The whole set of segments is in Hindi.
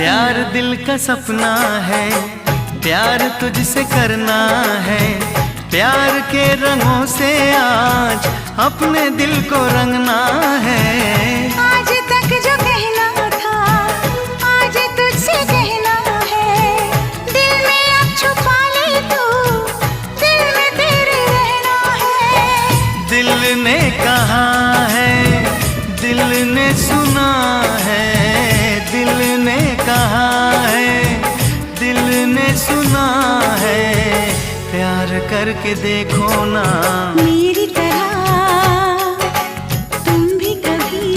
प्यार दिल का सपना है, प्यार तुझसे करना है। प्यार के रंगों से आज अपने दिल को रंगना है। आज तक जो कहना था आज तुझसे कहना है। दिल में अब छुपा ले तू, दिल में तेरे रहना है। दिल ने कहा है, दिल ने सुना है। दिल ने कहा है, दिल ने सुना है। प्यार करके देखो ना मेरी तरह तुम भी कभी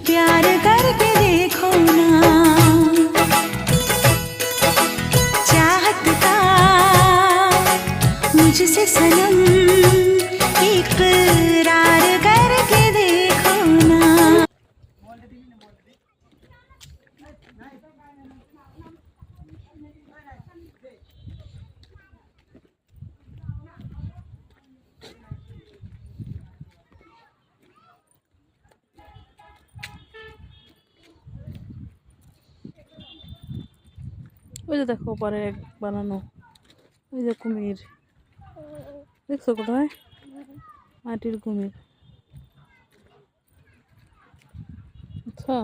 प्यार करके देखो ना। चाहत का मुझसे सनम इकरार करके देखो ना। ওই যে দেখো পরে বানানো, ওই যে কুমির দেখছো কোথায়, মাটির কুমির। আচ্ছা